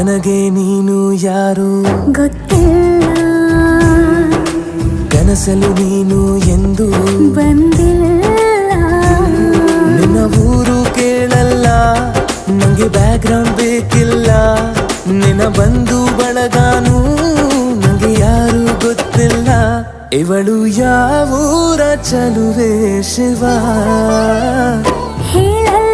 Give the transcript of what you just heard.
ನನಗೆ ನೀನು ಯಾರು ಗೊತ್ತಿಲ್ಲ, ಕನಸಲು ನೀನು ಎಂದು ಬಂದಿಲ್ಲ. ನಿನ್ನ ಊರು ಕೇಳಲ್ಲ, ನಂಗೆ ಬ್ಯಾಕ್ಗ್ರೌಂಡ್ ಬೇಕಿಲ್ಲ. ನಿನ್ನ ಬಂಧು ಬಳಗಾನು ನಂಗೆ ಯಾರು ಗೊತ್ತಿಲ್ಲ. ಇವಳು ಯಾವೂರ ಚಲುವೆ ಶಿವ ಹೇಳಲ್ಲ